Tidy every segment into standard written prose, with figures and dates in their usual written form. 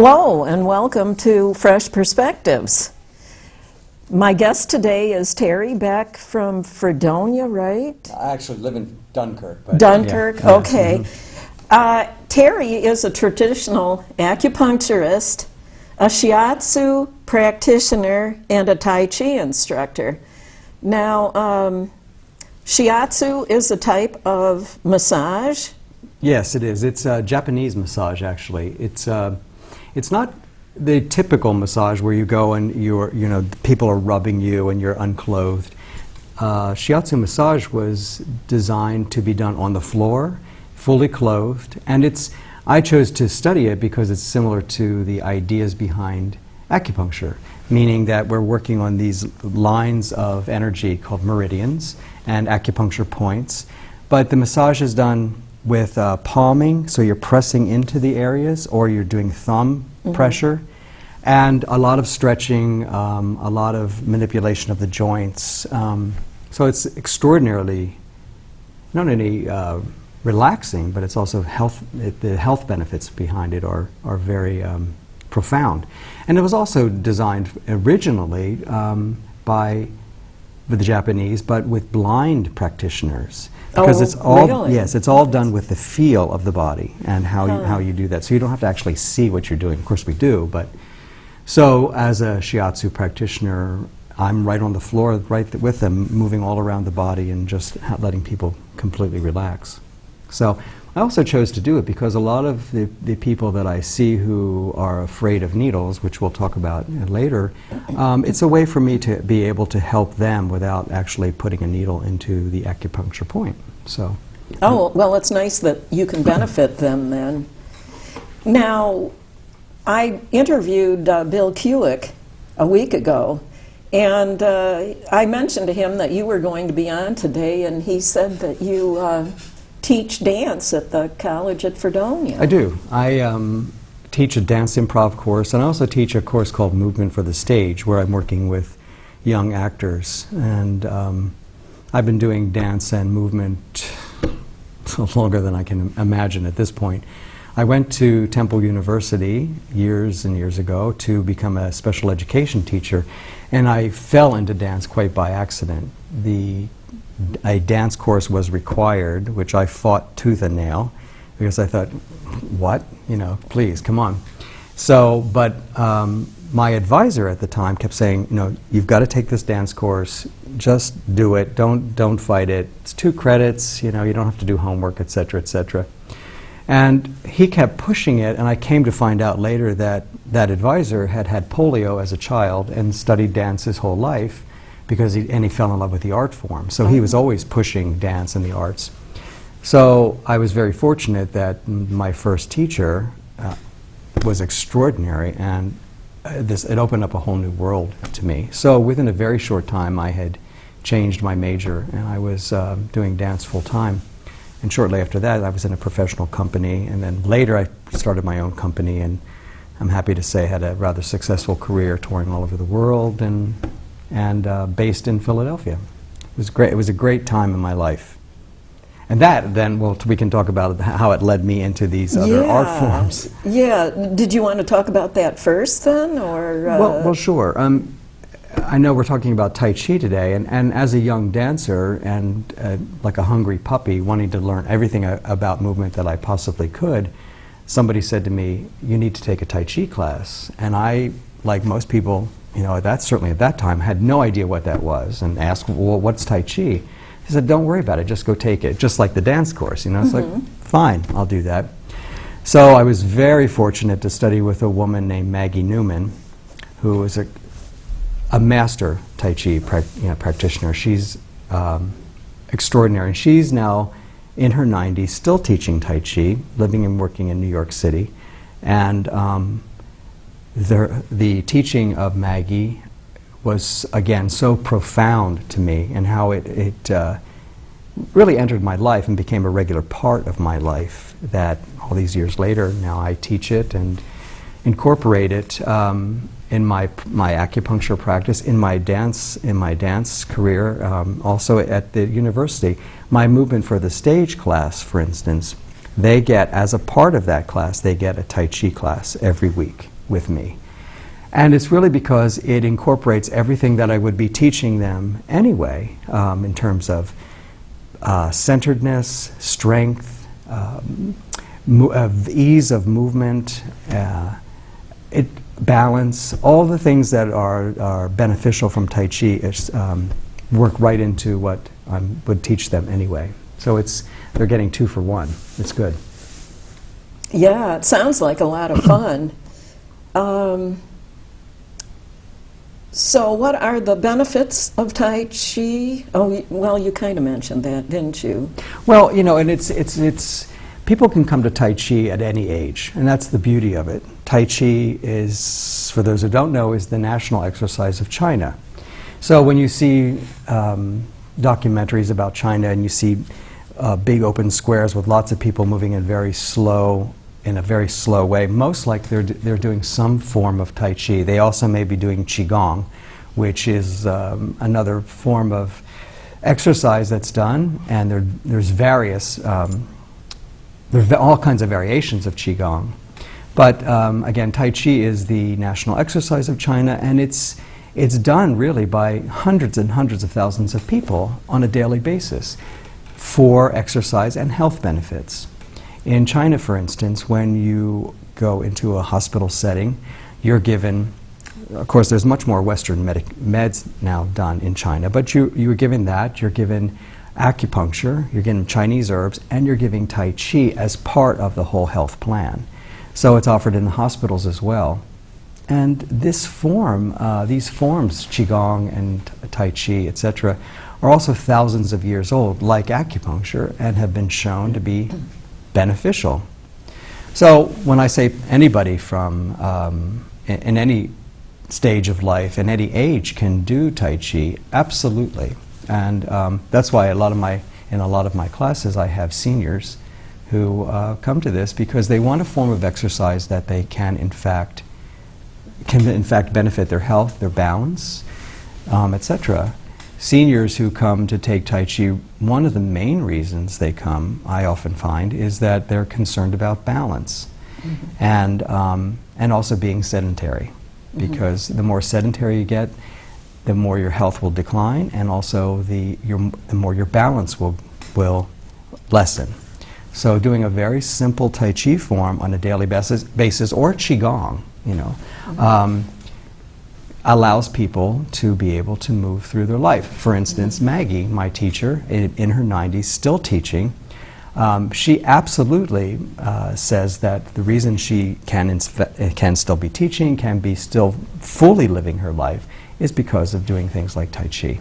Hello and welcome to Fresh Perspectives. My guest today is Terry Beck from Fredonia, right? I actually live in Dunkirk. But Dunkirk, yeah. okay. Terry is a traditional acupuncturist, a shiatsu practitioner, and a Tai Chi instructor. Now, shiatsu is a type of massage. Yes, it is. It's a Japanese massage, actually. It's not the typical massage where you go and people are rubbing you and you're unclothed. Shiatsu massage was designed to be done on the floor, fully clothed, and I chose to study it because it's similar to the ideas behind acupuncture, meaning that we're working on these lines of energy called meridians and acupuncture points, but the massage is done with palming, so you're pressing into the areas, or you're doing thumb pressure, and a lot of stretching, a lot of manipulation of the joints. So it's extraordinarily not only relaxing, but it's also the health benefits behind it are very profound. And it was also designed originally by the Japanese, but with blind practitioners. Because it's all really? Yes, it's all done with the feel of the body and how you do that. So you don't have to actually see what you're doing. Of course we do, but so as a shiatsu practitioner, I'm right on the floor, right with them, moving all around the body and just letting people completely relax. So I also chose to do it because a lot of the people that I see who are afraid of needles, which we'll talk about later, it's a way for me to be able to help them without actually putting a needle into the acupuncture point. So. Oh, well, it's nice that you can benefit them then. Now, I interviewed Bill Kulick a week ago, and I mentioned to him that you were going to be on today, and he said that you teach dance at the college at Fredonia. I do. I teach a dance improv course, and I also teach a course called Movement for the Stage, where I'm working with young actors. And I've been doing dance and movement longer than I can imagine at this point. I went to Temple University years and years ago to become a special education teacher, and I fell into dance quite by accident. A dance course was required, which I fought tooth and nail, because I thought, what? Please, come on. So, but my advisor at the time kept saying, you've got to take this dance course, just do it, don't fight it. It's 2 credits, you don't have to do homework, etc., etc. And he kept pushing it, and I came to find out later that that advisor had had polio as a child and studied dance his whole life, because he fell in love with the art form. So he was always pushing dance and the arts. So I was very fortunate that my first teacher was extraordinary, and it opened up a whole new world to me. So within a very short time, I had changed my major, and I was doing dance full time. And shortly after that, I was in a professional company, and then later I started my own company, and I'm happy to say I had a rather successful career touring all over the world and based in Philadelphia. It was great. It was a great time in my life. And that, then, we can talk about how it led me into these other art forms. Yeah. Did you want to talk about that first, then, or? Well, sure. I know we're talking about Tai Chi today, and as a young dancer and like a hungry puppy wanting to learn everything about movement that I possibly could, somebody said to me, you need to take a Tai Chi class. And I, like most people, certainly at that time, had no idea what that was, and asked, well, what's Tai Chi? He said, don't worry about it, just go take it, just like the dance course. It's like, fine, I'll do that. So I was very fortunate to study with a woman named Maggie Newman, who was a master Tai Chi practitioner. She's extraordinary. And she's now in her 90s, still teaching Tai Chi, living and working in New York City. And the teaching of Maggie was, again, so profound to me, and how it really entered my life and became a regular part of my life, that all these years later, now I teach it and incorporate it in my acupuncture practice, in my dance career, also at the university. My Movement for the Stage class, for instance, they get, as a part of that class, they get a Tai Chi class every week with me. And it's really because it incorporates everything that I would be teaching them anyway, in terms of centeredness, strength, ease of movement, balance, all the things that are beneficial from Tai Chi work right into what I would teach them anyway. So they're getting 2 for 1. It's good. Yeah, it sounds like a lot of fun. So what are the benefits of Tai Chi? Oh, well, you kind of mentioned that, didn't you? Well, and it's people can come to Tai Chi at any age, and that's the beauty of it. Tai Chi is, for those who don't know, is the national exercise of China. So when you see documentaries about China and you see big open squares with lots of people moving in a very slow way, most likely they're doing some form of Tai Chi. They also may be doing Qigong, which is another form of exercise that's done, and there's various there's all kinds of variations of Qigong. But again, Tai Chi is the national exercise of China, and it's done really by hundreds and hundreds of thousands of people on a daily basis for exercise and health benefits. In China, for instance, when you go into a hospital setting, you're given, of course there's much more Western meds now done in China, but you're given that, you're given acupuncture, you're given Chinese herbs, and you're giving Tai Chi as part of the whole health plan. So it's offered in the hospitals as well. And these forms, Qigong and Tai Chi, etc., are also thousands of years old, like acupuncture, and have been shown to be beneficial. So when I say anybody from in any stage of life, in any age, can do Tai Chi, absolutely. And that's why in a lot of my classes I have seniors who come to this because they want a form of exercise that they can in fact benefit their health, their balance, etc. Seniors who come to take Tai Chi, one of the main reasons they come, I often find, is that they're concerned about balance, and also being sedentary, because the more sedentary you get, the more your health will decline, and also the more your balance will lessen. So doing a very simple Tai Chi form on a daily basis or Qigong, allows people to be able to move through their life. For instance, Maggie, my teacher, in her 90s, still teaching, she absolutely says that the reason she can still be teaching, can be still fully living her life, is because of doing things like Tai Chi.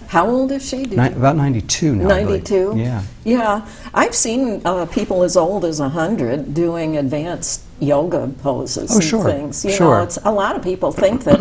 How old is she? About 92 now. 92? Yeah. Yeah. I've seen people as old as 100 doing advanced yoga poses and things. You know, it's, a lot of people think that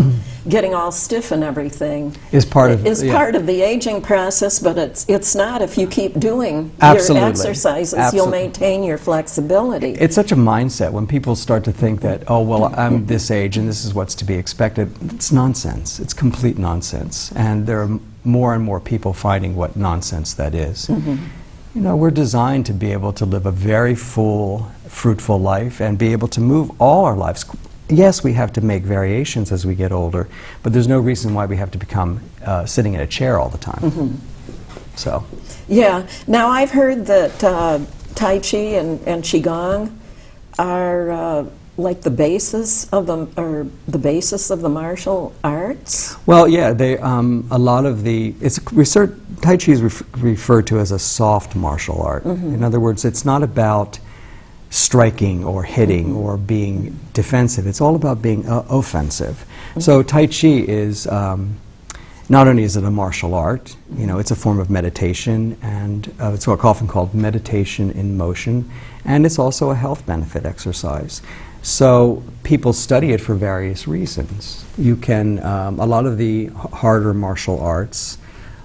getting all stiff and everything is part of the aging process, but it's not. If you keep doing your exercises, you'll maintain your flexibility. It's such a mindset when people start to think that, oh, well, I'm this age and this is what's to be expected. It's nonsense. It's complete nonsense. And there are more and more people finding what nonsense that is. You know, we're designed to be able to live a very full, fruitful life and be able to move all our lives. Yes, we have to make variations as we get older, but there's no reason why we have to become sitting in a chair all the time. So. Yeah. Now, I've heard that Tai Chi and Qigong are like the basis of the martial arts. Well, yeah, they a lot of the Tai Chi is referred to as a soft martial art. In other words, it's not about striking or hitting or being defensive. It's all about being offensive. So Tai Chi is not only is it a martial art, you know, it's a form of meditation, and it's often called meditation in motion, and it's also a health benefit exercise. So people study it for various reasons. You can, a lot of the harder martial arts,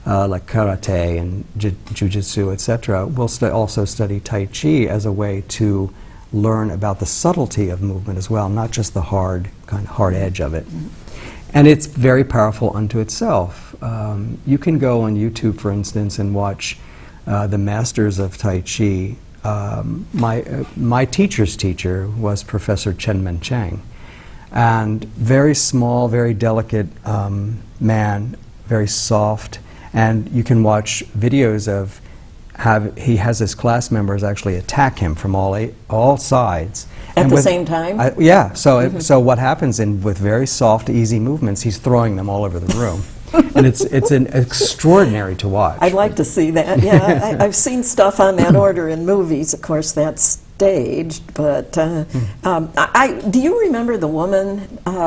like karate and jiu-jitsu, etc., will also study Tai Chi as a way to learn about the subtlety of movement as well, not just the hard edge of it. And it's very powerful unto itself. You can go on YouTube, for instance, and watch the masters of Tai Chi my teacher's teacher was Professor Chen-Men Chang, and very small, very delicate man, very soft, and you can watch videos of he has his class members actually attack him from all sides. At And the with- same time? Yeah, so what happens with very soft, easy movements, he's throwing them all over the room. And it's an extraordinary to watch. I'd like to see that. Yeah, I've seen stuff on that order in movies. Of course, that's staged. But do you remember the woman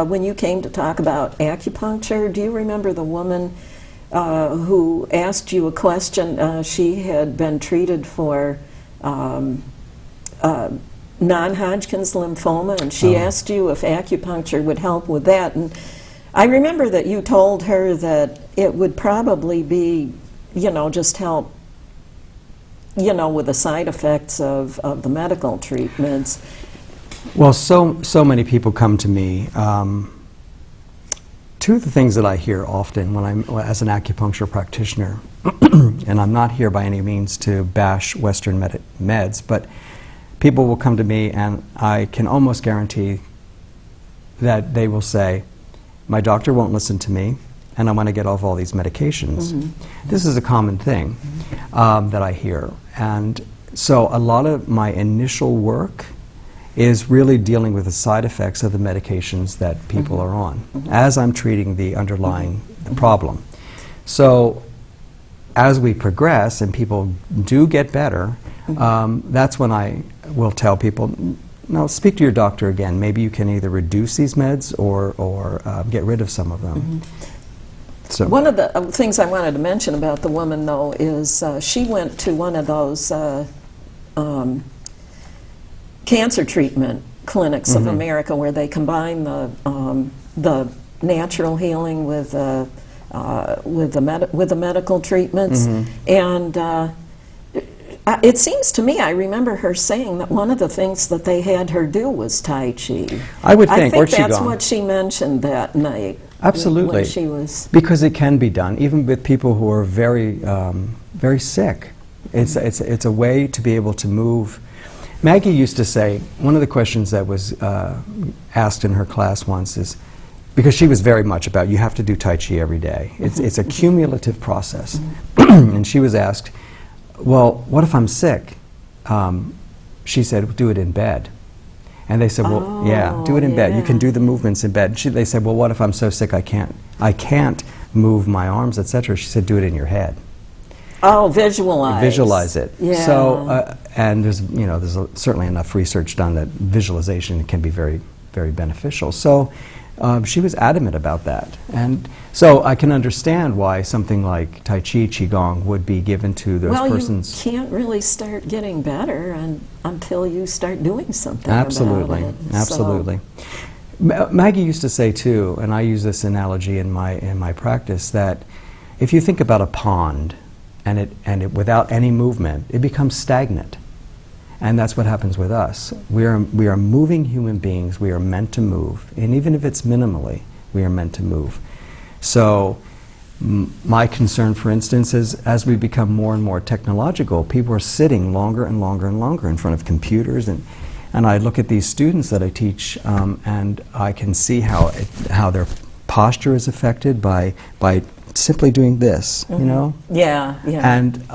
when you came to talk about acupuncture? Do you remember the woman who asked you a question? She had been treated for non-Hodgkin's lymphoma, and she asked you if acupuncture would help with that. And I remember that you told her that it would probably be, just help, with the side effects of the medical treatments. Well, so many people come to me. Two of the things that I hear often when I'm as an acupuncture practitioner, and I'm not here by any means to bash Western meds, but people will come to me and I can almost guarantee that they will say, my doctor won't listen to me and I want to get off all these medications. Mm-hmm. This is a common thing that I hear. And so a lot of my initial work is really dealing with the side effects of the medications that people are on as I'm treating the underlying problem. So as we progress and people do get better, that's when I will tell people, no, speak to your doctor again. Maybe you can either reduce these meds or get rid of some of them. So one of the things I wanted to mention about the woman, though, is she went to one of those cancer treatment clinics of America where they combine the natural healing with the medical treatments, and it seems to me, I remember her saying that one of the things that they had her do was Tai Chi. I would think. I think Where'd she that's gone? what she mentioned that night. Absolutely. When she was because it can be done, even with people who are very, very sick. It's a way to be able to move. Maggie used to say, one of the questions that was asked in her class once is, because she was very much about, you have to do Tai Chi every day. It's a cumulative process. And she was asked, well, what if I'm sick? She said, do it in bed. And they said, well, yeah, do it in bed. You can do the movements in bed. They said, well, what if I'm so sick I can't move my arms, etc.? She said, do it in your head. Oh, visualize. Visualize it. Yeah. So, and there's certainly enough research done that visualization can be very, very beneficial. So, she was adamant about that, and so I can understand why something like Tai Chi, Qigong would be given to those persons. You can't really start getting better until you start doing something. Absolutely, about it. absolutely. Maggie used to say too, and I use this analogy in my practice, that if you think about a pond, and it without any movement, it becomes stagnant. And that's what happens with us. We are moving human beings. We are meant to move. And even if it's minimally, we are meant to move. So my concern, for instance, is as we become more and more technological, people are sitting longer and longer and longer in front of computers. And I look at these students that I teach, and I can see how their posture is affected by simply doing this, you know? Yeah, yeah. And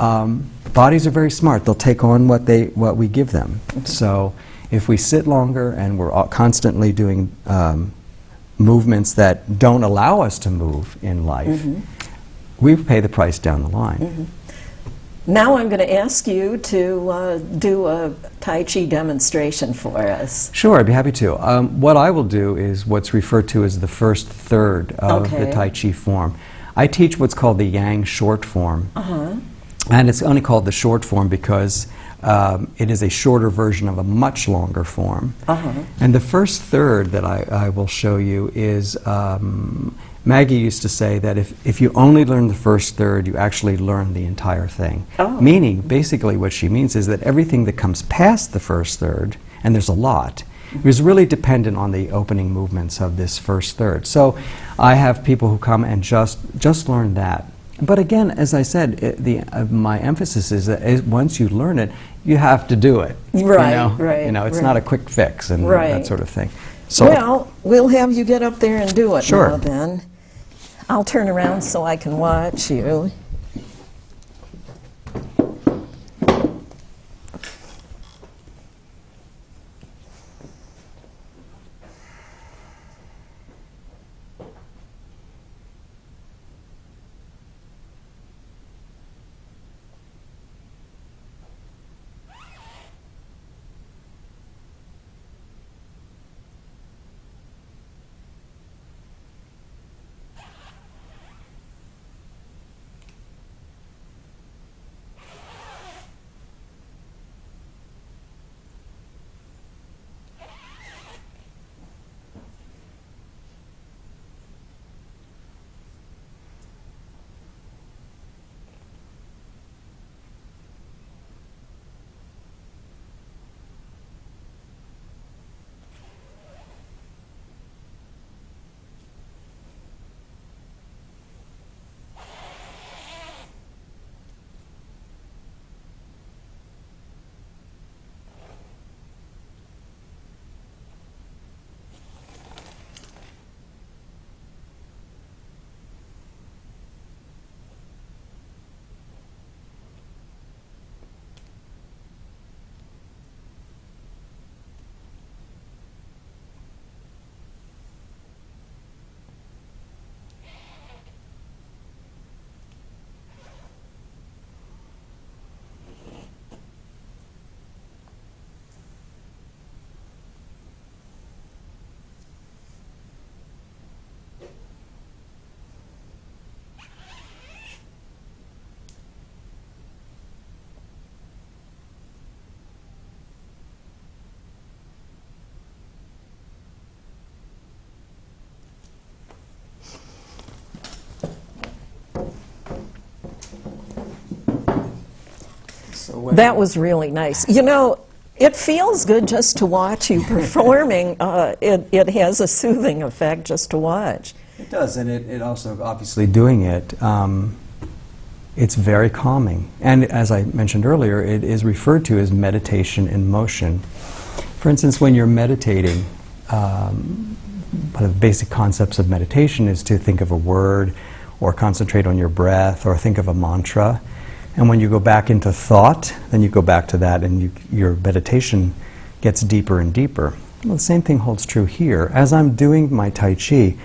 bodies are very smart. They'll take on what we give them. So if we sit longer and we're constantly doing movements that don't allow us to move in life, we pay the price down the line. Now I'm going to ask you to do a Tai Chi demonstration for us. Sure, I'd be happy to. What I will do is what's referred to as the first third of the Tai Chi form. I teach what's called the Yang short form. And it's only called the short form because it is a shorter version of a much longer form. And the first third that I will show you is, Maggie used to say that if you only learn the first third, you actually learn the entire thing. Meaning, basically what she means is that everything that comes past the first third, and there's a lot, is really dependent on the opening movements of this first third. So I have people who come and just learn that. But again, as I said, my emphasis is that once you learn it, you have to do it. Right, you know? right, You know, it's right. not a quick fix and Right. that sort of thing. So, Well, we'll have you get up there and do it Sure. now then. I'll turn around so I can watch you. That was really nice. You know, it feels good just to watch you performing. It has a soothing effect just to watch. it does, and it also, obviously doing it, it's very calming. And as I mentioned earlier, it is referred to as meditation in motion. For instance, when you're meditating, one of the basic concepts of meditation is to think of a word or concentrate on your breath or think of a mantra. And when you go back into thought, then you go back to that and your meditation gets deeper and deeper. Well, the same thing holds true here. As I'm doing my Tai Chi,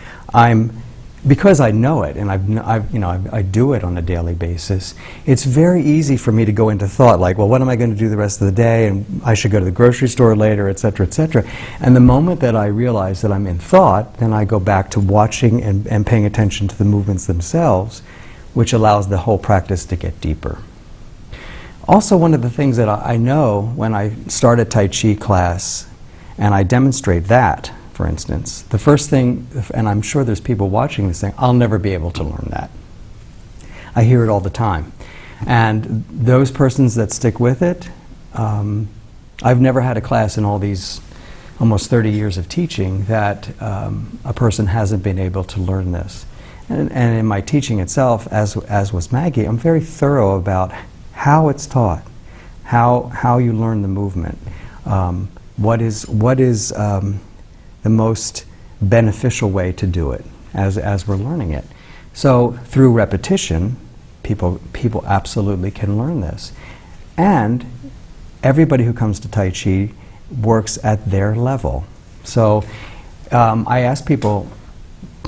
because I know it and I do it on a daily basis, it's very easy for me to go into thought like, well, what am I going to do the rest of the day? And I should go to the grocery store later, et cetera, et cetera. And the moment that I realize that I'm in thought, then I go back to watching and paying attention to the movements themselves, which allows the whole practice to get deeper. Also, one of the things that I know when I start a Tai Chi class and I demonstrate that, for instance, the first thing, and I'm sure there's people watching this saying, I'll never be able to learn that. I hear it all the time. And those persons that stick with it, I've never had a class in all these almost 30 years of teaching that a person hasn't been able to learn this. And in my teaching itself, as was Maggie, I'm very thorough about how it's taught, how you learn the movement, what is the most beneficial way to do it as we're learning it. So through repetition, people absolutely can learn this. And everybody who comes to Tai Chi works at their level. So I ask people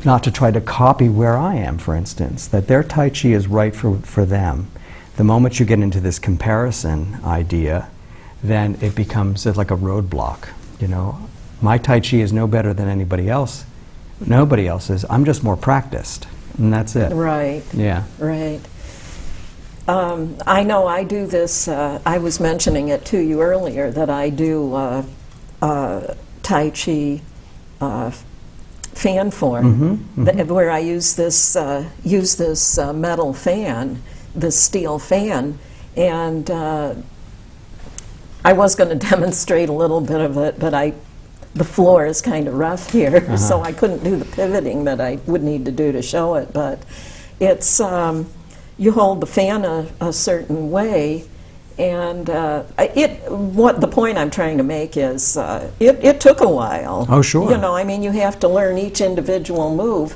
not to try to copy where I am, for instance, that their Tai Chi is right for them. The moment you get into this comparison idea, then it becomes like a roadblock, you know. My Tai Chi is no better than anybody else. Nobody else's. I'm just more practiced, and that's it. Right. Yeah. Right. I know I do this, I was mentioning it to you earlier, that I do Tai Chi fan form, where I use this metal fan, this steel fan, and I was going to demonstrate a little bit of it, but the floor is kind of rough here, so I couldn't do the pivoting that I would need to do to show it. But it's you hold the fan a certain way. And what the point I'm trying to make is, it took a while. Oh, sure. You know, I mean, you have to learn each individual move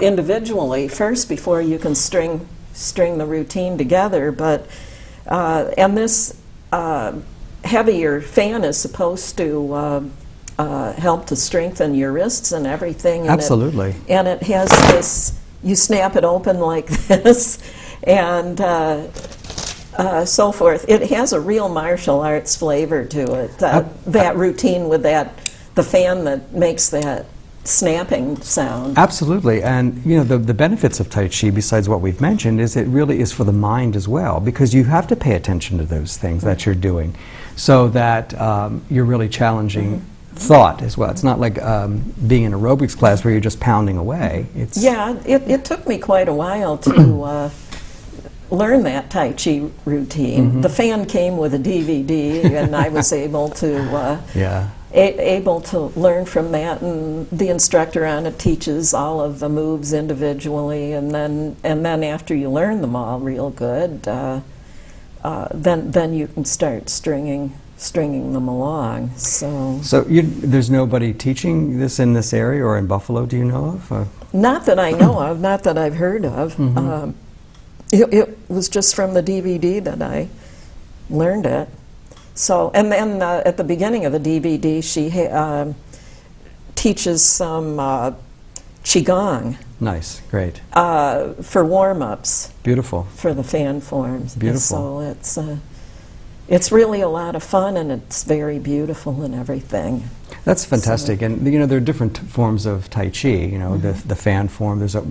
individually first before you can string the routine together. But and this heavier fan is supposed to help to strengthen your wrists and everything. And Absolutely. and it has this. You snap it open like this, and so forth. It has a real martial arts flavor to it. That routine with the fan that makes that snapping sound. Absolutely, and you know the benefits of Tai Chi, besides what we've mentioned, is it really is for the mind as well, because you have to pay attention to those things that you're doing, so that you're really challenging thought as well. It's not like being in aerobics class where you're just pounding away. Yeah, it took me quite a while to learn that Tai Chi routine. The fan came with a DVD, and I was able to able to learn from that. And the instructor on it teaches all of the moves individually, and then after you learn them all real good, then you can start stringing them along. So there's nobody teaching this in this area or in Buffalo, do you know of? Not that I know of, not that I've heard of. It was just from the DVD that I learned it. So, and then at the beginning of the DVD, she teaches some Qigong. Nice, great. For warm-ups. Beautiful. For the fan forms. Beautiful. So it's really a lot of fun, and it's very beautiful and everything. That's fantastic. So, and you know, there are different forms of Tai Chi. You know, the fan form. There's a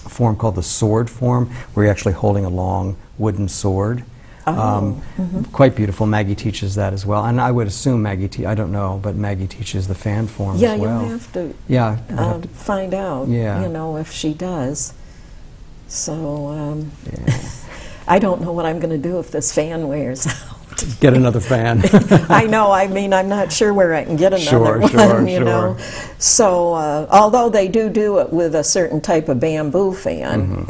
form called the sword form, where you're actually holding a long wooden sword. Quite beautiful. Maggie teaches that as well, and I would assume I don't know, but Maggie teaches the fan form as well. Yeah, you'll have to find out. Yeah. You know, if she does. So I don't know what I'm going to do if this fan wears out. Get another fan. I know. I mean, I'm not sure where I can get another one. You know. So, although they do it with a certain type of bamboo fan,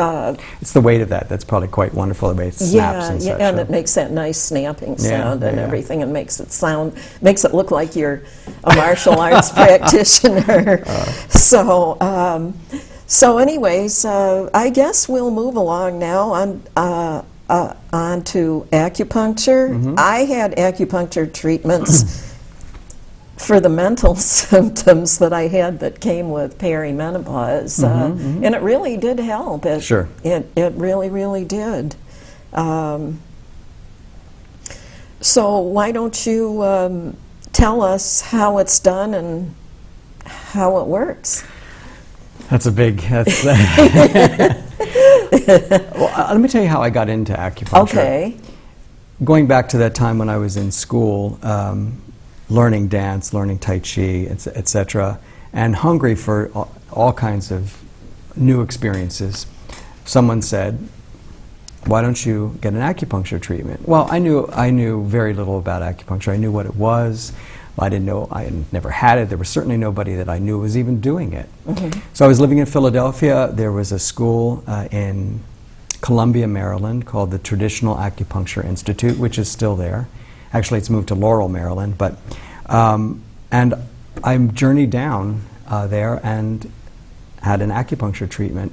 it's the weight of that's probably quite wonderful. The way it snaps and such. And it makes that nice snapping sound and everything, and makes it look like you're a martial arts practitioner. So, anyways, I guess we'll move along now on to acupuncture. I had acupuncture treatments for the mental symptoms that I had that came with perimenopause, and it really did help. It really, really did. So why don't you tell us how it's done and how it works? That's a big. Well, let me tell you how I got into acupuncture. Okay. Going back to that time when I was in school, learning dance, learning Tai Chi, etc., and hungry for all kinds of new experiences, someone said, "Why don't you get an acupuncture treatment?" Well, I knew very little about acupuncture. I knew what it was. I didn't know, I had never had it. There was certainly nobody that I knew was even doing it. So I was living in Philadelphia. There was a school in Columbia, Maryland, called the Traditional Acupuncture Institute, which is still there. Actually, it's moved to Laurel, Maryland. But and I journeyed down there and had an acupuncture treatment.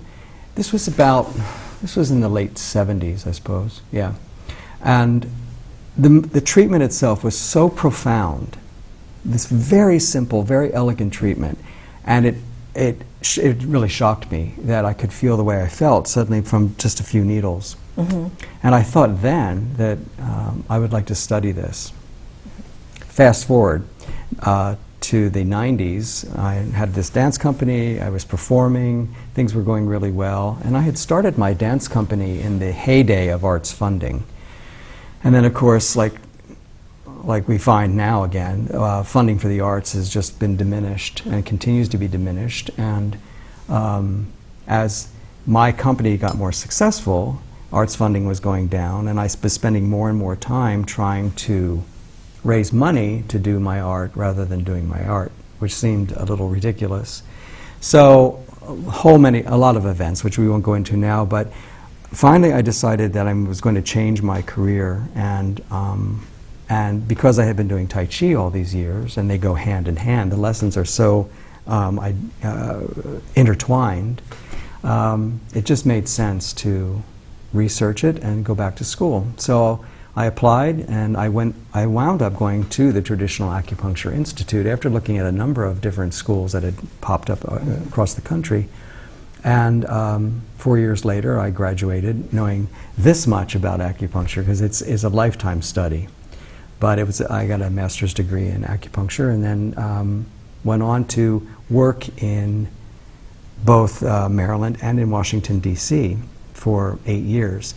This was in the late 70s, I suppose. Yeah, and the treatment itself was so profound. This very simple, very elegant treatment, and it really shocked me that I could feel the way I felt suddenly from just a few needles. And I thought then that I would like to study this. Fast forward to the 90s, I had this dance company, I was performing, things were going really well, and I had started my dance company in the heyday of arts funding. And then, of course, like we find now again, funding for the arts has just been diminished and continues to be diminished. And as my company got more successful, arts funding was going down, and I was spending more and more time trying to raise money to do my art rather than doing my art, which seemed a little ridiculous. So a lot of events, which we won't go into now, but finally I decided that I was going to change my career, and because I had been doing Tai Chi all these years, and they go hand in hand, the lessons are so intertwined, it just made sense to research it and go back to school. So I applied, and I wound up going to the Traditional Acupuncture Institute after looking at a number of different schools that had popped up across the country. And 4 years later, I graduated knowing this much about acupuncture, because it's a lifetime study. But I got a master's degree in acupuncture, and then went on to work in both Maryland and in Washington, D.C. for 8 years.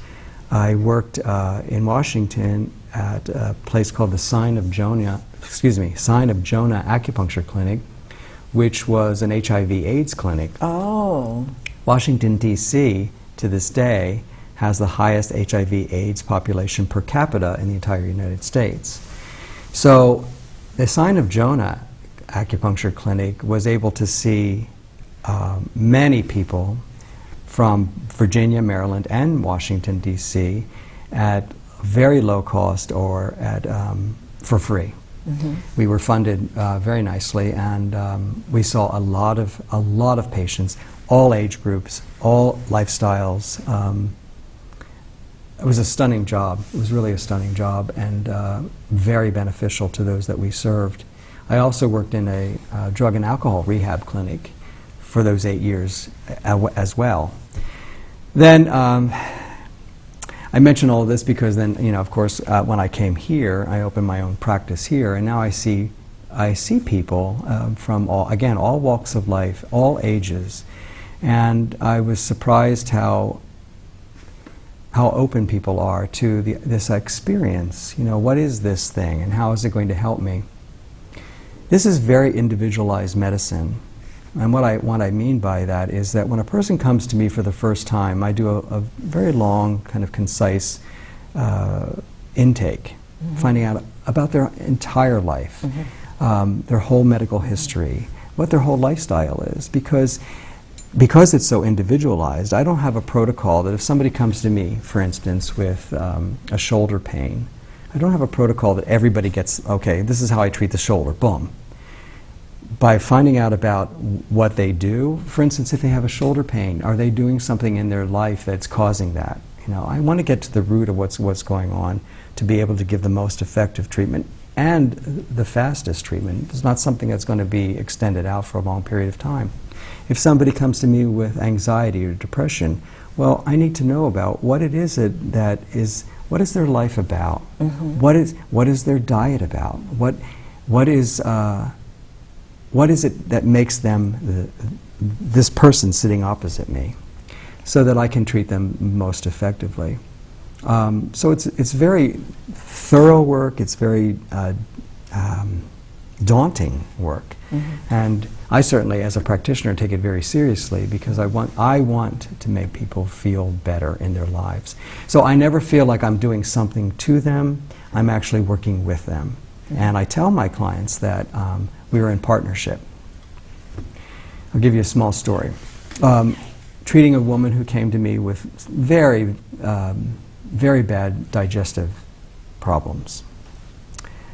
I worked in Washington at a place called the Sign of Jonah Acupuncture Clinic, which was an HIV/AIDS clinic. Oh. Washington, D.C., to this day, has the highest HIV/AIDS population per capita in the entire United States. So the Sign of Jonah Acupuncture Clinic was able to see many people from Virginia, Maryland, and Washington, D.C. at very low cost or for free. Mm-hmm. We were funded very nicely, and we saw a lot of patients, all age groups, all lifestyles. It was a stunning job. It was really a stunning job, and very beneficial to those that we served. I also worked in a drug and alcohol rehab clinic for those 8 years as well. Then I mention all of this because then, of course, when I came here, I opened my own practice here, and now I see people from all walks of life, all ages, and I was surprised how open people are to this experience. What is this thing, and how is it going to help me? This is very individualized medicine. And what I mean by that is that when a person comes to me for the first time, I do a very long, kind of concise intake, mm-hmm. finding out about their entire life, mm-hmm. Mm-hmm. Their whole medical history, what their whole lifestyle is. Because it's so individualized, I don't have a protocol that if somebody comes to me, for instance, with a shoulder pain, I don't have a protocol that everybody gets, okay, this is how I treat the shoulder, boom. By finding out about what they do, for instance, if they have a shoulder pain, are they doing something in their life that's causing that? I want to get to the root of what's going on to be able to give the most effective treatment and the fastest treatment. It's not something that's going to be extended out for a long period of time. If somebody comes to me with anxiety or depression, well, I need to know about what it is what is their life about? Mm-hmm. What is their diet about? What is it that makes them this person sitting opposite me, so that I can treat them most effectively? So it's very thorough work. It's very daunting work, mm-hmm. and I certainly, as a practitioner, take it very seriously because I want to make people feel better in their lives. So I never feel like I'm doing something to them. I'm actually working with them, mm-hmm. and I tell my clients that we are in partnership. I'll give you a small story. Treating a woman who came to me with very, very bad digestive problems.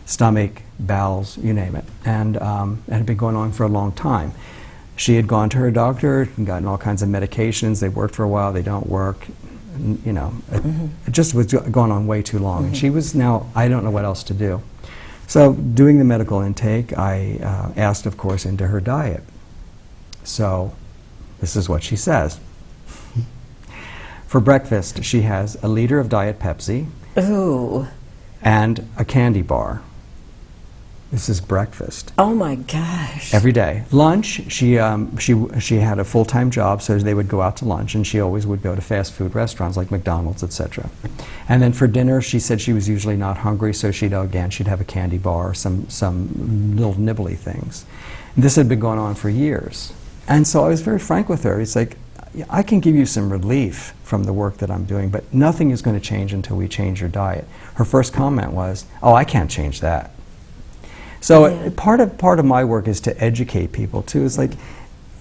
Stomach, bowels, you name it. And it had been going on for a long time. She had gone to her doctor and gotten all kinds of medications. They worked for a while, they don't work. Mm-hmm. It just was going on way too long. Mm-hmm. And she was now, I don't know what else to do. So doing the medical intake, I asked, of course, into her diet. So this is what she says. For breakfast, she has a liter of Diet Pepsi. Ooh. And a candy bar. This is breakfast. Oh my gosh. Every day. Lunch, she had a full-time job, so they would go out to lunch, and she always would go to fast food restaurants like McDonald's, etc. And then for dinner, she said she was usually not hungry, so she'd have a candy bar, or some little nibbly things. And this had been going on for years. And so I was very frank with her. It's like, I can give you some relief from the work that I'm doing, but nothing is going to change until we change your diet. Her first comment was, oh, I can't change that. So part of my work is to educate people too. It's like,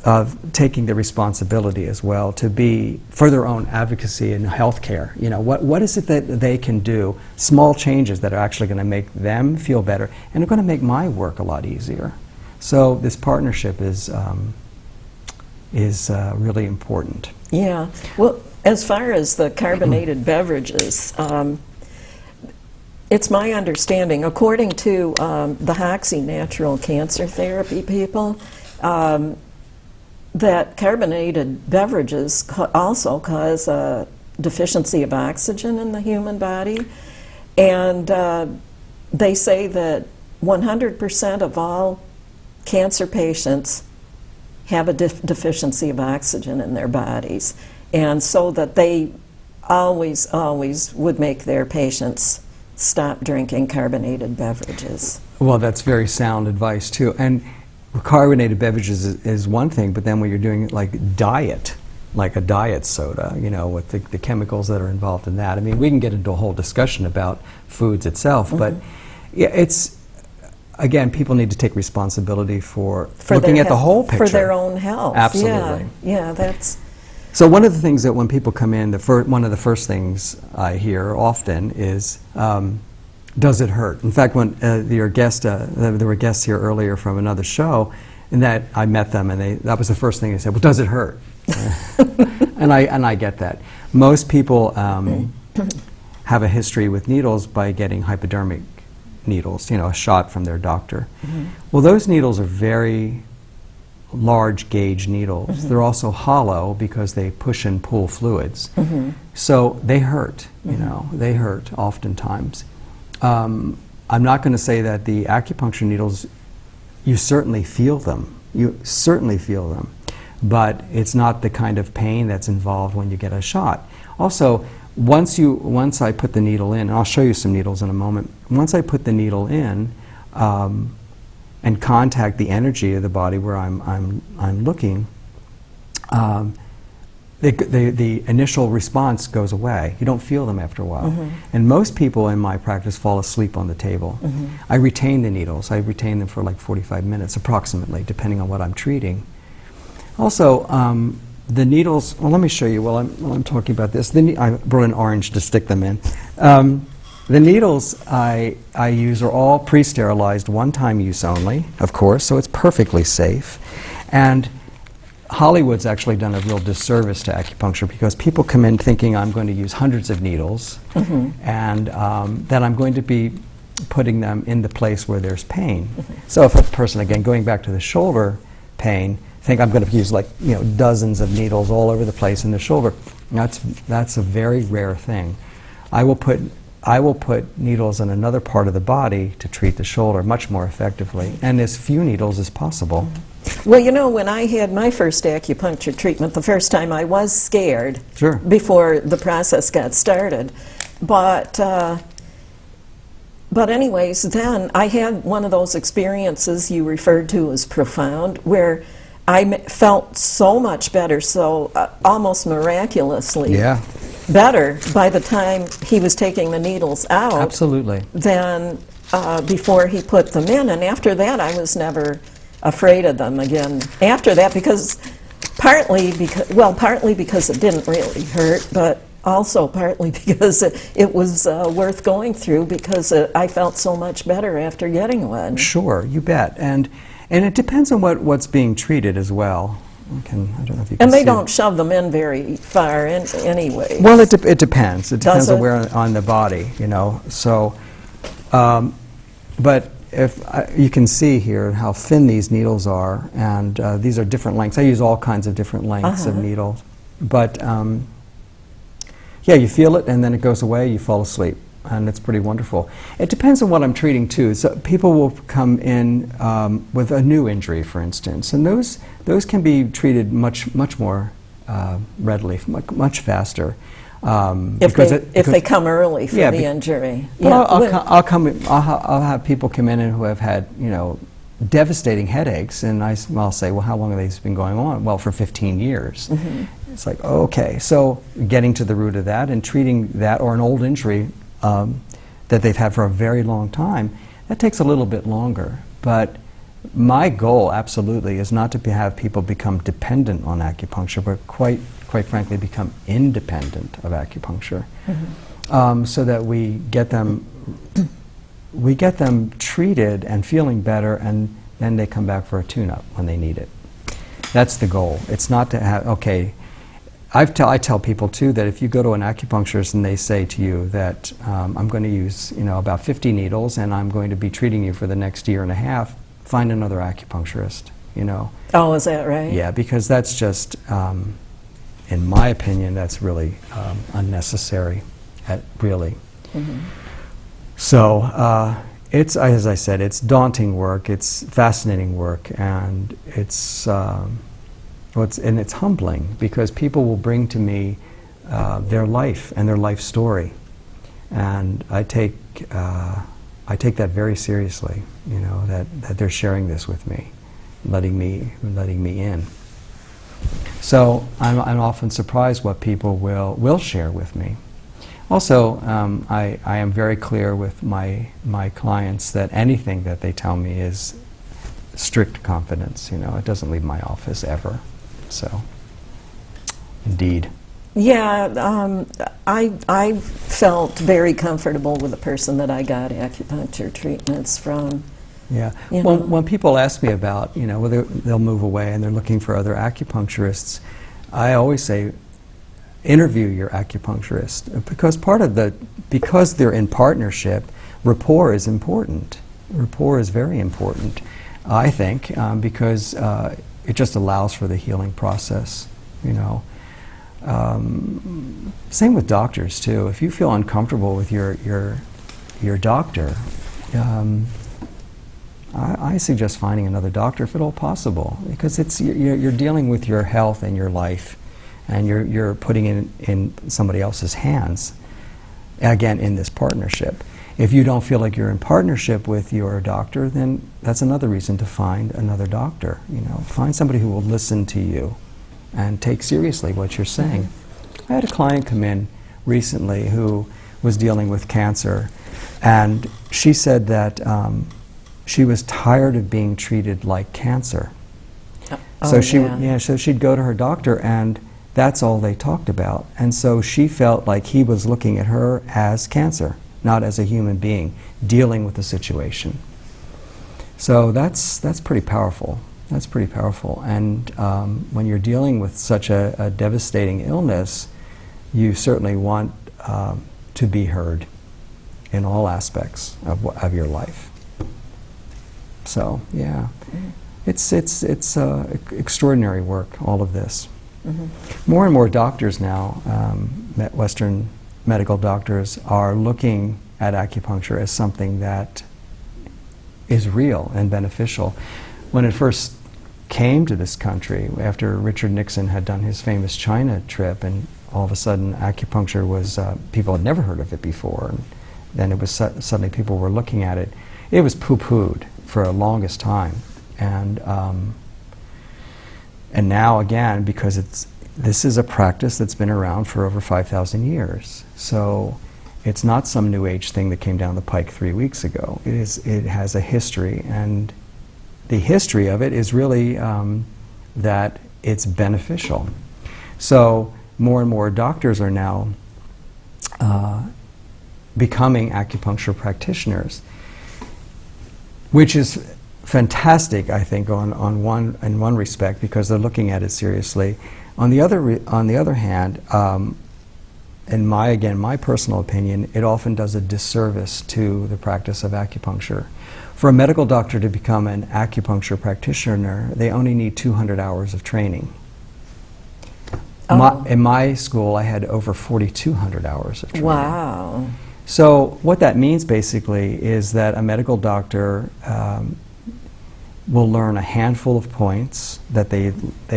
of taking the responsibility as well to be for their own advocacy in healthcare. You know, what is it that they can do, small changes that are actually going to make them feel better and are going to make my work a lot easier. So this partnership is really important. Yeah. Well, as far as the carbonated beverages, it's my understanding, according to the Hoxie Natural Cancer Therapy people, that carbonated beverages also cause a deficiency of oxygen in the human body. And they say that 100% of all cancer patients have a deficiency of oxygen in their bodies. And so that they always would make their patients stop drinking carbonated beverages. Well, that's very sound advice too. And carbonated beverages is one thing, but then when you're doing like diet, like a diet soda, you know, with the chemicals that are involved in that. I mean, we can get into a whole discussion about foods itself, but yeah, it's, again, people need to take responsibility for looking at the whole picture. For their own health. Absolutely. Yeah, that's... So one of the things that when people come in, one of the first things I hear often is, does it hurt? In fact, when there were guests here earlier from another show, and that I met them, and that was the first thing they said, well, does it hurt? and I get that. Most people have a history with needles by getting hypodermic needles, you know, a shot from their doctor. Well, those needles are very large gauge needles. They're also hollow because they push and pull fluids. So they hurt, you know, they hurt oftentimes. I'm not going to say that the acupuncture needles, you certainly feel them. You certainly feel them. But it's not the kind of pain that's involved when you get a shot. Also, once I put the needle in, and I'll show you some needles in a moment, once I put the needle in and contact the energy of the body where I'm looking, the initial response goes away. You don't feel them after a while. And most people in my practice fall asleep on the table. I retain the needles. I retain them for like 45 minutes approximately, depending on what I'm treating. Also, the needles, well, let me show you while I'm talking about this. I brought an orange to stick them in. The needles I use are all pre-sterilized, one-time use only, of course, so it's perfectly safe. And Hollywood's actually done a real disservice to acupuncture because people come in thinking I'm going to use hundreds of needles and that I'm going to be putting them in the place where there's pain. So if a person, again, going back to the shoulder pain, think I'm going to use like, you know, dozens of needles all over the place in the shoulder. That's a very rare thing. I will put needles in another part of the body to treat the shoulder much more effectively, and as few needles as possible. Well, you know, when I had my first acupuncture treatment, the first time I was scared Sure. before the process got started. But anyways, then I had one of those experiences you referred to as profound, where I felt so much better, so almost miraculously better by the time he was taking the needles out. Absolutely. Than before he put them in. And after that, I was never afraid of them again. After that, partly because it didn't really hurt, but also partly because it was worth going through because I felt so much better after getting one. Sure, you bet. And it depends on what's being treated as well. I don't know if you can And they see don't shove them in very far anyway. Well, it depends. It depends Does it? on where on the body, you know. So, but if you can see here how thin these needles are, and these are different lengths. I use all kinds of different lengths of needles. But yeah, you feel it, and then it goes away. You fall asleep. And it's pretty wonderful. It depends on what I'm treating too. So people will come in with a new injury, for instance, and those can be treated much more readily, much faster. If they come early for the injury. Well, I'll have people come in who have had, you know, devastating headaches, and I'll say, well, how long have these been going on? Well, for 15 years. It's like, okay, so getting to the root of that and treating that, or an old injury that they've had for a very long time, that takes a little bit longer. But My goal, absolutely, is not to have people become dependent on acupuncture, but quite frankly, become independent of acupuncture, so that we get them treated and feeling better, and then they come back for a tune-up when they need it. That's the goal. It's not to have, okay, I tell people too that if you go to an acupuncturist and they say to you that I'm going to use about 50 needles and I'm going to be treating you for the next year and a half, find another acupuncturist. Oh, is that right? Yeah, because that's just, in my opinion, that's really unnecessary. Really. So it's, as I said, it's daunting work. It's fascinating work, and it's humbling because people will bring to me their life and their life story, and I take that very seriously. That they're sharing this with me, letting me in. So I'm often surprised what people will share with me. Also, I am very clear with my clients that anything that they tell me is strict confidence. It doesn't leave my office ever. So, indeed. Yeah, I felt very comfortable with the person that I got acupuncture treatments from. Yeah. When people ask me about, whether they'll move away and they're looking for other acupuncturists, I always say, interview your acupuncturist, because because they're in partnership, rapport is important. Rapport is very important, I think, because it just allows for the healing process. Same with doctors too. If you feel uncomfortable with your doctor, I suggest finding another doctor if at all possible, because you're dealing with your health and your life, and you're putting it in somebody else's hands, again, in this partnership. If you don't feel like you're in partnership with your doctor, then that's another reason to find another doctor. Find somebody who will listen to you and take seriously what you're saying. I had a client come in recently who was dealing with cancer, and she said that she was tired of being treated like cancer. So she'd go to her doctor, and that's all they talked about. And so she felt like he was looking at her as cancer, not as a human being dealing with the situation. So that's pretty powerful. That's pretty powerful. And when you're dealing with such a devastating illness, you certainly want to be heard in all aspects of your life. So yeah, it's extraordinary work, all of this. More and more doctors now, Western medical doctors, are looking at acupuncture as something that is real and beneficial. When it first came to this country, after Richard Nixon had done his famous China trip, and all of a sudden acupuncture was, people had never heard of it before, and then it was suddenly people were looking at it. It was poo-pooed for the longest time. And now again, because this is a practice that's been around for over 5,000 years. So it's not some new age thing that came down the pike 3 weeks ago. It has a history, and the history of it is really that it's beneficial. So more and more doctors are now becoming acupuncture practitioners, which is fantastic, I think, in one respect, because they're looking at it seriously. On the other hand, in my personal opinion, it often does a disservice to the practice of acupuncture. For a medical doctor to become an acupuncture practitioner, they only need 200 hours of training. In my school, I had over 4,200 hours of training. Wow. So what that means basically is that a medical doctor will learn a handful of points that they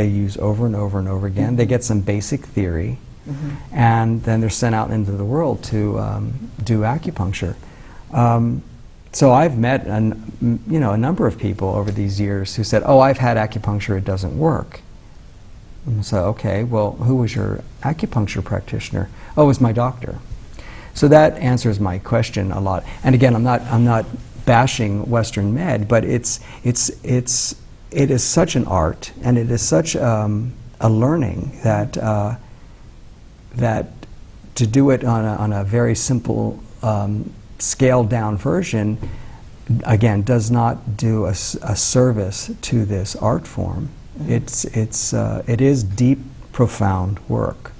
use over and over and over again. They get some basic theory, and then they're sent out into the world to do acupuncture. So I've met a number of people over these years who said, "Oh, I've had acupuncture; it doesn't work." And so, okay, well, who was your acupuncture practitioner? Oh, it was my doctor. So that answers my question a lot. And again, I'm not bashing Western med, but it is such an art, and it is such a learning that that to do it on a very simple scaled down version, again, does not do a service to this art form. It is deep, profound work.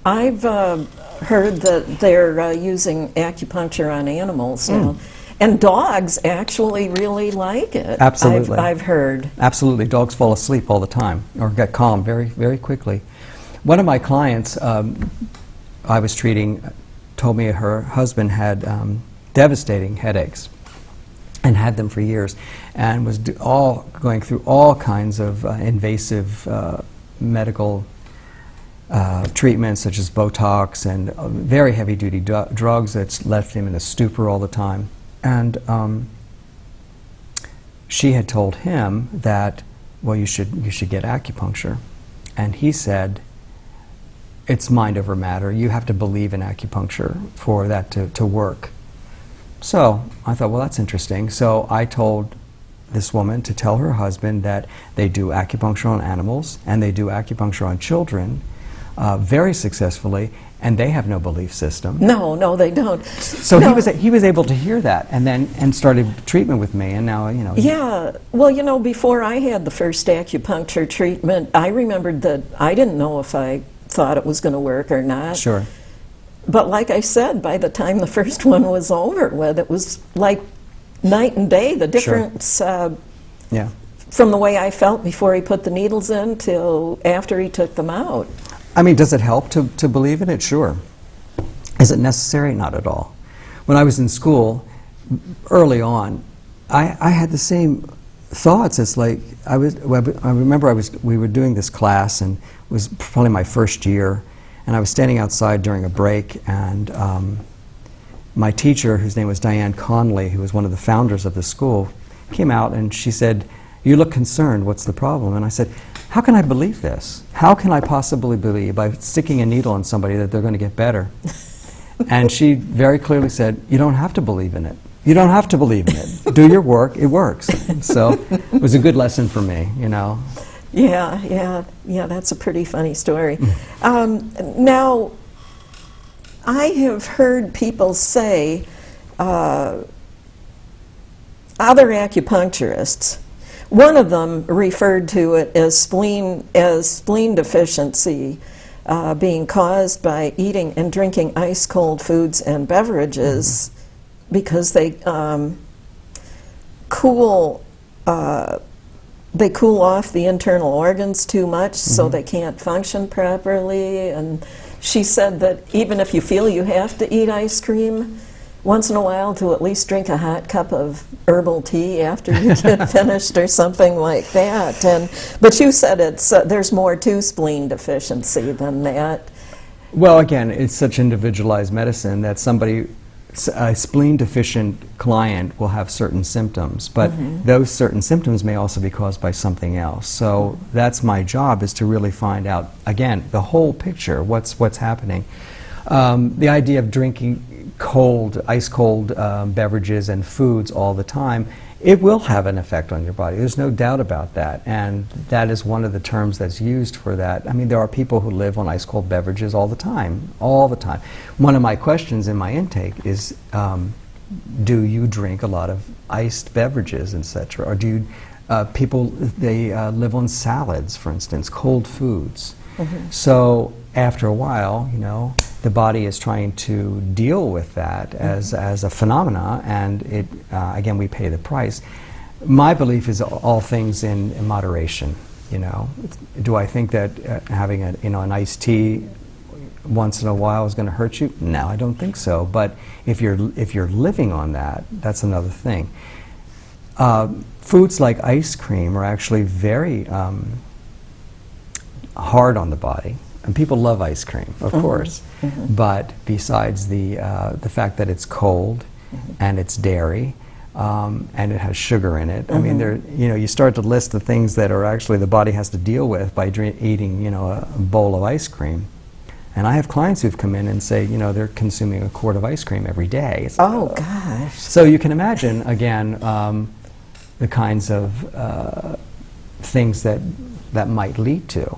I've heard that they're using acupuncture on animals now. And dogs actually really like it. Absolutely. I've heard. Absolutely. Dogs fall asleep all the time or get calm very, very quickly. One of my clients I was treating told me her husband had devastating headaches and had them for years, and was going through all kinds of invasive medical treatments such as Botox and very heavy-duty drugs that's left him in a stupor all the time. And she had told him that, well, you should get acupuncture. And he said, it's mind over matter. You have to believe in acupuncture for that to work. So I thought, well, that's interesting. So I told this woman to tell her husband that they do acupuncture on animals and they do acupuncture on children very successfully, and they have no belief system. No, they don't. So no. he was able to hear that, and started treatment with me, and now Yeah, well, before I had the first acupuncture treatment, I remembered that I didn't know if I thought it was going to work or not. Sure. But like I said, by the time the first one was over with, it was like night and day, the difference. Yeah. From the way I felt before he put the needles in till after he took them out. I mean, does it help to believe in it? Sure. Is it necessary? Not at all. When I was in school, early on, I had the same thoughts. It's like I remember we were doing this class, and it was probably my first year, and I was standing outside during a break, and my teacher, whose name was Diane Conley, who was one of the founders of the school, came out and she said, "You look concerned. What's the problem?" And I said, "How can I believe this? How can I possibly believe by sticking a needle in somebody that they're going to get better?" And she very clearly said, "You don't have to believe in it. You don't have to believe in it. Do your work. It works." So it was a good lesson for me, Yeah, that's a pretty funny story. Now, I have heard people say, other acupuncturists, one of them referred to it as spleen deficiency being caused by eating and drinking ice-cold foods and beverages because they cool off the internal organs too much, so they can't function properly. And she said that even if you feel you have to eat ice cream once in a while, to at least drink a hot cup of herbal tea after you get finished or something like that. But you said there's more to spleen deficiency than that. Well, again, it's such individualized medicine that a spleen deficient client will have certain symptoms, but those certain symptoms may also be caused by something else. So that's my job, is to really find out, again, the whole picture, what's happening. The idea of drinking ice cold beverages and foods all the time, it will have an effect on your body. There's no doubt about that, and that is one of the terms that's used for that. I mean, there are people who live on ice cold beverages all the time. One of my questions in my intake is, do you drink a lot of iced beverages, etc., or do you people live on salads, for instance, cold foods? So after a while, the body is trying to deal with that as a phenomena, and again, we pay the price. My belief is all things in moderation. Do I think that having an iced tea once in a while is going to hurt you? No, I don't think so. But if you're living on that, that's another thing. Foods like ice cream are actually very hard on the body. And people love ice cream, of course, but besides the fact that it's cold and it's dairy and it has sugar in it, I mean, you start to list the things that are actually the body has to deal with by eating, a bowl of ice cream. And I have clients who've come in and say, you know, they're consuming a quart of ice cream every day. It's like, Oh, gosh. so you can imagine, again, the kinds of things that might lead to.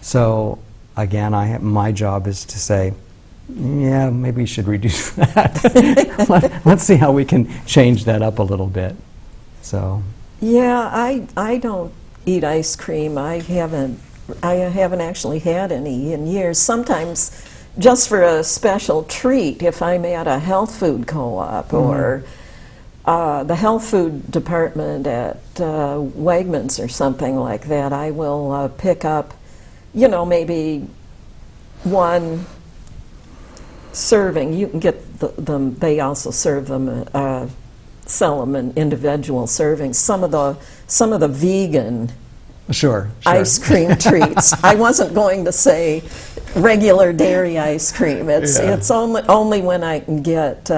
So again, my job is to say, yeah, maybe you should reduce that. Let's see how we can change that up a little bit. So. Yeah, I don't eat ice cream. I haven't actually had any in years. Sometimes just for a special treat, if I'm at a health food co-op or the health food department at Wegmans or something like that, I will pick up, you know, maybe one serving. You can get them. They also serve them, sell them in individual servings. Some of the vegan Sure. ice cream treats. I wasn't going to say regular dairy ice cream. It's only when I can get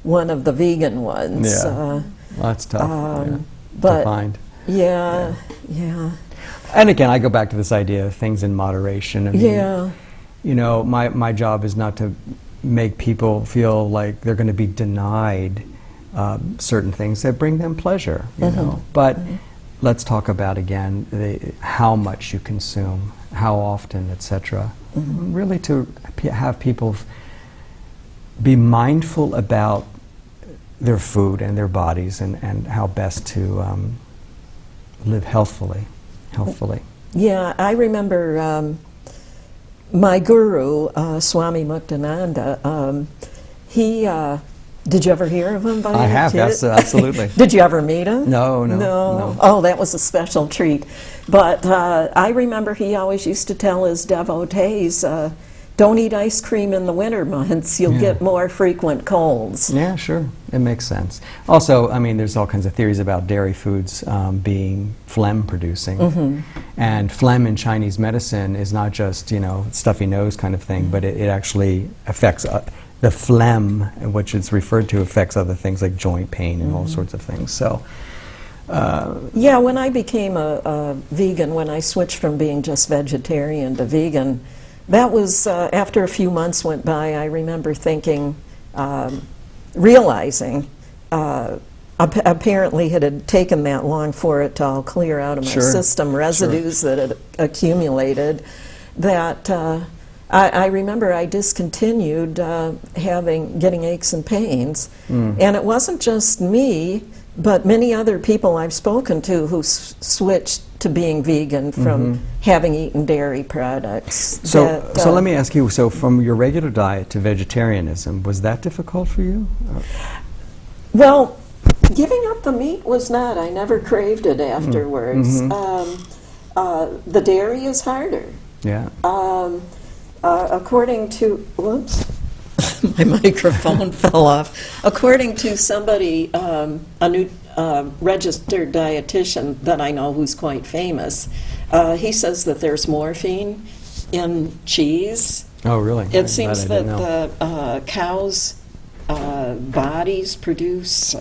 one of the vegan ones. Yeah. Well, that's tough but to find. Yeah. And again, I go back to this idea of things in moderation. I mean, you know, my job is not to make people feel like they're going to be denied certain things that bring them pleasure, you know. But let's talk about, again, how much you consume, how often, etc. Really to have people be mindful about their food and their bodies and how best to live healthfully. Yeah, I remember my guru, Swami Muktananda, he, did you ever hear of him? I have, yes, absolutely. Did you ever meet him? No. Oh, that was a special treat. But I remember he always used to tell his devotees, don't eat ice cream in the winter months, you'll get more frequent colds. Yeah, sure. It makes sense. Also, I mean, there's all kinds of theories about dairy foods being phlegm producing. And phlegm in Chinese medicine is not just, you know, stuffy nose kind of thing, but it actually affects the phlegm, which is referred to, affects other things like joint pain and all sorts of things. So. Yeah, when I became a vegan, when I switched from being just vegetarian to vegan, that was after a few months went by. I remember thinking, realizing, apparently it had taken that long for it to all clear out of my system, residues that had accumulated, that I remember I discontinued getting aches and pains. And it wasn't just me, but many other people I've spoken to who switched to being vegan from having eaten dairy products. So let me ask you, so from your regular diet to vegetarianism, was that difficult for you? Well, giving up the meat was not. I never craved it afterwards. The dairy is harder. Yeah. According to, whoops, my microphone fell off. According to somebody, a new registered dietitian that I know who's quite famous, he says that there's morphine in cheese. Oh, really? It seems that the cows' bodies produce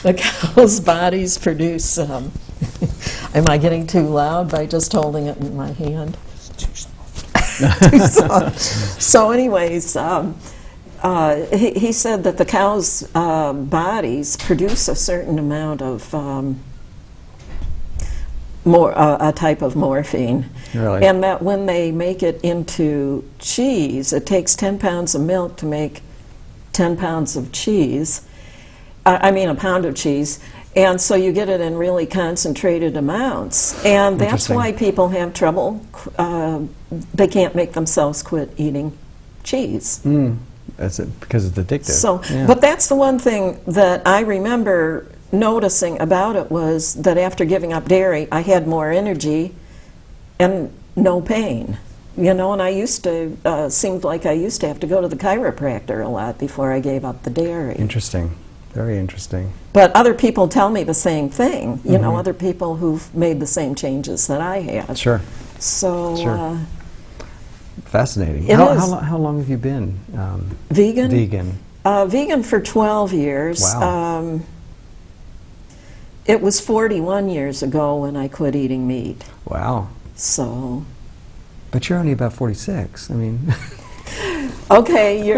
the cows' bodies produce. Am I getting too loud by just holding it in my hand? So anyways, he said that the cows' bodies produce a certain amount of a type of morphine. Really? And that when they make it into cheese, it takes 10 pounds of milk to make 10 pounds of cheese. I mean, a pound of cheese. And so you get it in really concentrated amounts. And that's why people have trouble. They can't make themselves quit eating cheese. That's it, because it's addictive. So, but that's the one thing that I remember noticing about it, was that after giving up dairy, I had more energy and no pain. You know, and I used to, seemed like I used to have to go to the chiropractor a lot before I gave up the dairy. Interesting. Very interesting. But other people tell me the same thing, you know, other people who've made the same changes that I had. Sure. So, fascinating. It is. How long have you been vegan? Vegan. Vegan for 12 years. Wow. It was 41 years ago when I quit eating meat. Wow. So, But you're only about 46. I mean, okay,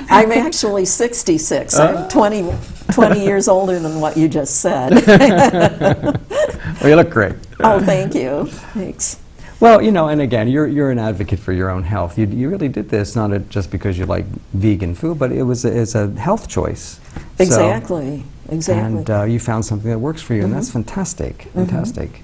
I'm actually 66. I'm 20 years older than what you just said. well, you look great. Oh, thank you. Thanks. Well, you know, and again, you're an advocate for your own health. You really did this not just because you like vegan food, but it's a health choice. Exactly. Exactly. And you found something that works for you, and that's fantastic. Fantastic.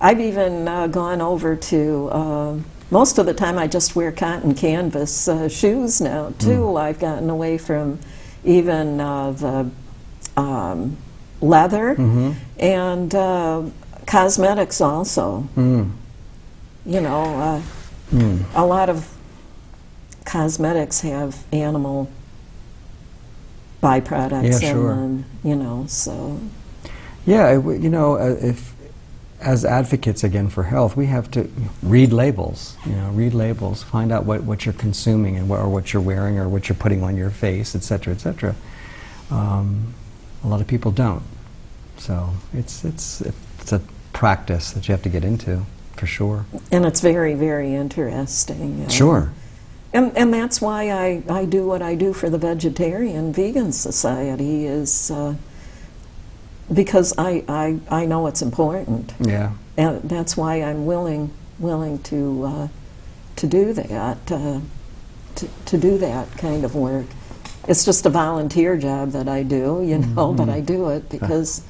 I've even gone over to, most of the time I just wear cotton canvas shoes now, too. I've gotten away from even the leather and cosmetics also. You know, a lot of cosmetics have animal byproducts in them, you know, so. Yeah, you know, if as advocates again for health, we have to read labels. You know, read labels, find out what you're consuming and or what you're wearing or what you're putting on your face, et cetera, et cetera. A lot of people don't. So it's a practice that you have to get into, for sure. And it's very, very interesting. Sure. And that's why I do what I do for the Vegetarian Vegan Society, is because I know it's important. Yeah. And that's why I'm willing to do that, to do that kind of work. It's just a volunteer job that I do, you know, but I do it because,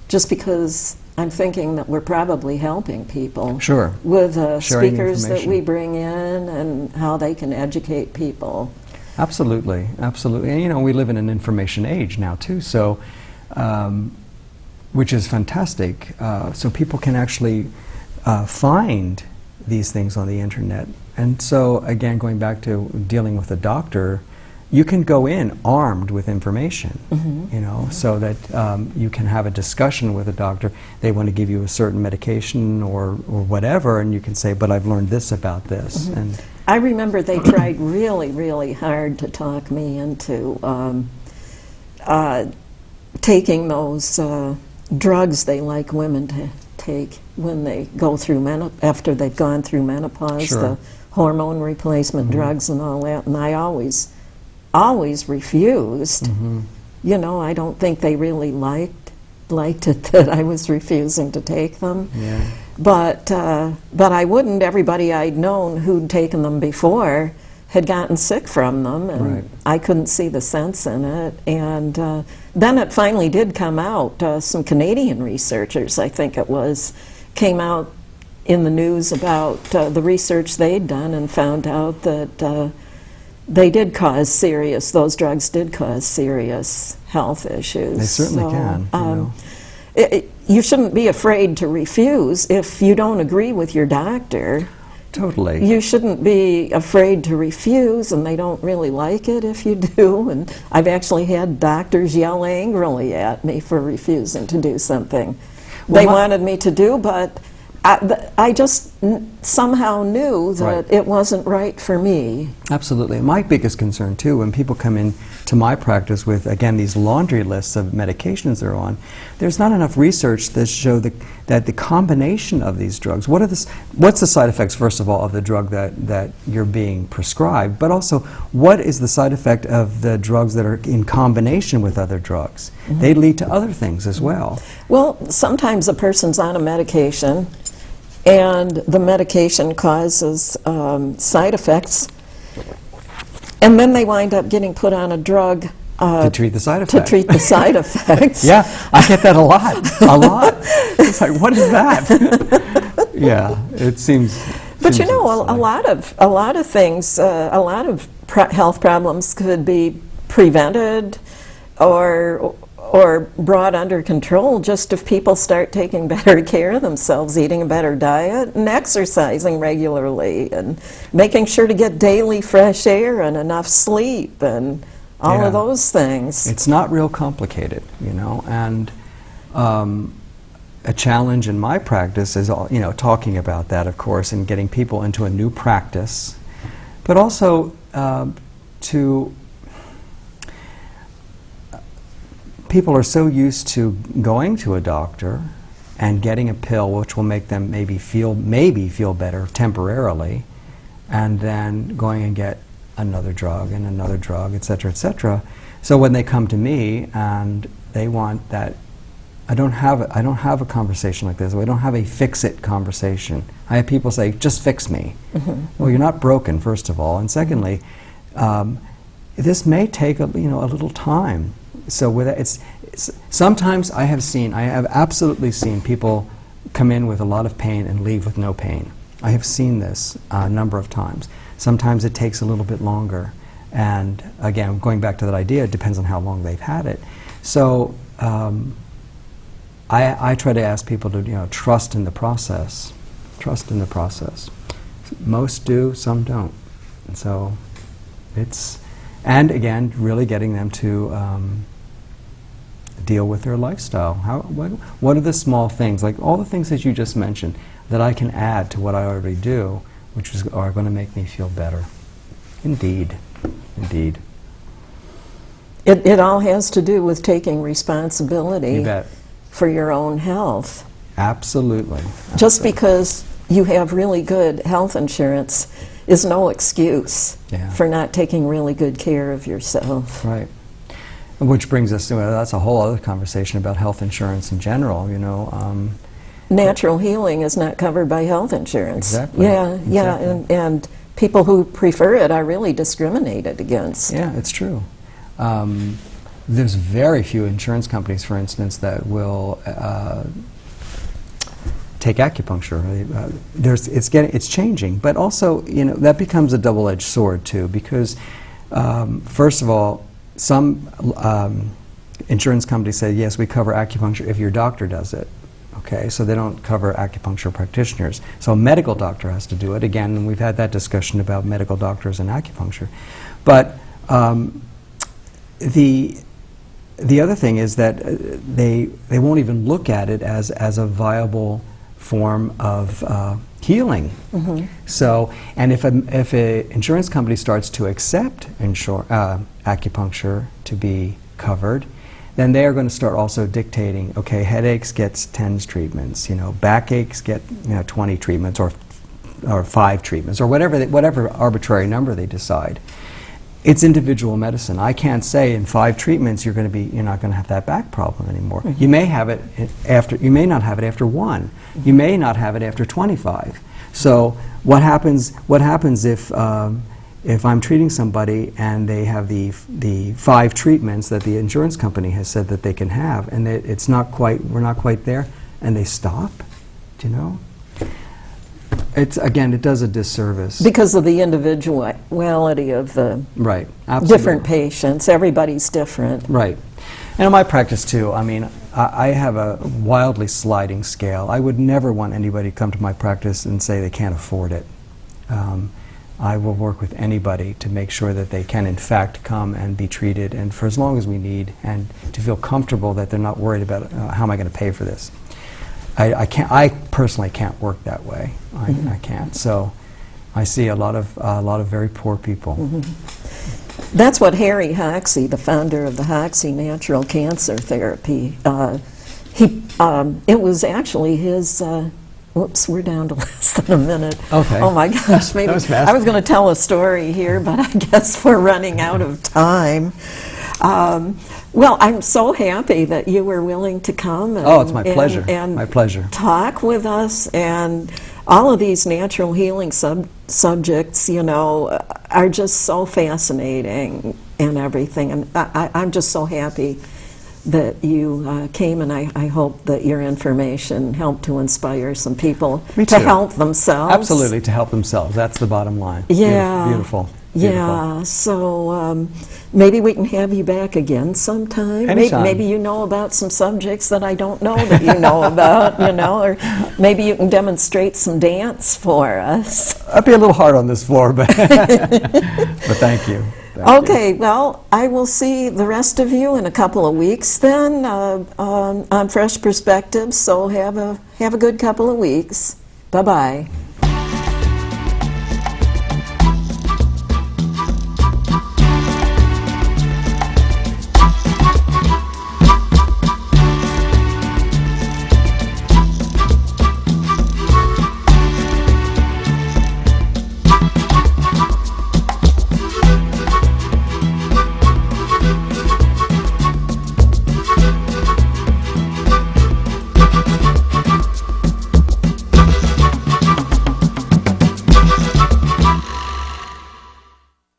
just because I'm thinking that we're probably helping people. Sure. With Sharing speakers that information. we bring in and how they can educate people. Absolutely, absolutely. And you know, we live in an information age now too, so which is fantastic. So people can actually find these things on the internet. And so again, going back to dealing with a doctor, you can go in armed with information, you know, so that you can have a discussion with a doctor. They want to give you a certain medication or whatever, and you can say, but I've learned this about this. And I remember they tried really, really hard to talk me into taking those drugs they like women to take when they go through after they've gone through menopause, Sure. the hormone replacement drugs and all that, and I always refused. You know, I don't think they really liked it that I was refusing to take them. yeah, But I wouldn't. Everybody I'd known who'd taken them before had gotten sick from them, and Right. I couldn't see the sense in it. And then it finally did come out. Some Canadian researchers, I think it was, came out in the news about the research they'd done and found out that those drugs did cause serious health issues. they certainly So, can. You know. you shouldn't be afraid to refuse if you don't agree with your doctor. Totally. You shouldn't be afraid to refuse, and they don't really like it if you do. And I've actually had doctors yell angrily at me for refusing to do something they wanted me to do, but I just somehow knew that Right. it wasn't right for me. Absolutely. My biggest concern, too, when people come in to my practice with, again, these laundry lists of medications they're on, there's not enough research that show that the combination of these drugs, what's the side effects, first of all, of the drug that you're being prescribed, but also what is the side effect of the drugs that are in combination with other drugs? They lead to other things as well. Well, sometimes a person's on a medication, and the medication causes side effects, and then they wind up getting put on a drug To treat the side to effects. treat the side effects. Yeah, I get that a lot. A lot. It's like, what is that? Yeah, it seems. But you seems know, a silly. lot of things, a lot of health problems could be prevented or brought under control just if people start taking better care of themselves, eating a better diet and exercising regularly and making sure to get daily fresh air and enough sleep and all Yeah. of those things. It's not real complicated, you know, and a challenge in my practice is, talking about that, of course, and getting people into a new practice, but also to people are so used to going to a doctor and getting a pill which will make them maybe feel better temporarily, and then going and get another drug and another drug, et cetera, et cetera. So when they come to me and they want that, I don't have a conversation like this. I don't have a fix-it conversation. I have people say, just fix me. Well, you're not broken, first of all. And secondly, this may take a little time. So with it's sometimes I have absolutely seen people come in with a lot of pain and leave with no pain. I have seen this a number of times. Sometimes it takes a little bit longer. And again, going back to that idea, it depends on how long they've had it. So I try to ask people to trust in the process. Trust in the process. Most do, some don't. And so and again, really getting them to deal with their lifestyle. What are the small things, like all the things that you just mentioned, that I can add to what I already do, which are going to make me feel better? Indeed. Indeed. It all has to do with taking responsibility You bet. for your own health. Absolutely. Just because you have really good health insurance is no excuse Yeah. for not taking really good care of yourself. Right. Which brings us to, that's a whole other conversation about health insurance in general, Natural healing is not covered by health insurance. Exactly. Yeah, Exactly. and people who prefer it are really discriminated against. Yeah, it's true. There's very few insurance companies, for instance, that will take acupuncture. It's changing, but also that becomes a double-edged sword too, because first of all, some insurance companies say yes, we cover acupuncture if your doctor does it. Okay, so they don't cover acupuncture practitioners. So a medical doctor has to do it. Again, and we've had that discussion about medical doctors and acupuncture. But the other thing is that they won't even look at it as a viable form of healing. So, and if a insurance company starts to accept acupuncture to be covered, then they are going to start also dictating, okay, headaches gets 10 treatments, backaches get 20 treatments, or 5 treatments, or whatever arbitrary number they decide. It's individual medicine. I can't say in 5 treatments you're not going to have that back problem anymore. You may have it you may not have it after 1. You may not have it after 25. So what happens if I'm treating somebody and they have the 5 treatments that the insurance company has said that they can have, and we're not quite there, and they stop? It does a disservice. Because of the individuality of the Right, absolutely. different patients. Everybody's different. Right. And in my practice too, I have a wildly sliding scale. I would never want anybody to come to my practice and say they can't afford it. I will work with anybody to make sure that they can in fact come and be treated, and for as long as we need, and to feel comfortable that they're not worried about how am I going to pay for this. I personally can't work that way. I can't. So I see a lot of very poor people. That's what Harry Hoxsey, the founder of the Hoxsey Natural Cancer Therapy, it was actually his. Whoops, we're down to less than a minute. Okay. Oh my gosh, maybe That was fast. I was going to tell a story here, but I guess we're running out of time. Well, I'm so happy that you were willing to come. Oh, it's my pleasure. And My pleasure. talk with us, and all of these natural healing subjects, are just so fascinating and everything. And I'm just so happy that you came, and I hope that your information helped to inspire some people Me to too. help themselves. Absolutely, to help themselves. That's the bottom line. Yeah. Beautiful. Yeah, so maybe we can have you back again sometime. Anytime. Maybe you know about some subjects that I don't know that you know about, or maybe you can demonstrate some dance for us. I'd be a little hard on this floor, but but thank you. Okay, well, I will see the rest of you in a couple of weeks then on Fresh Perspectives, so have a good couple of weeks. Bye-bye.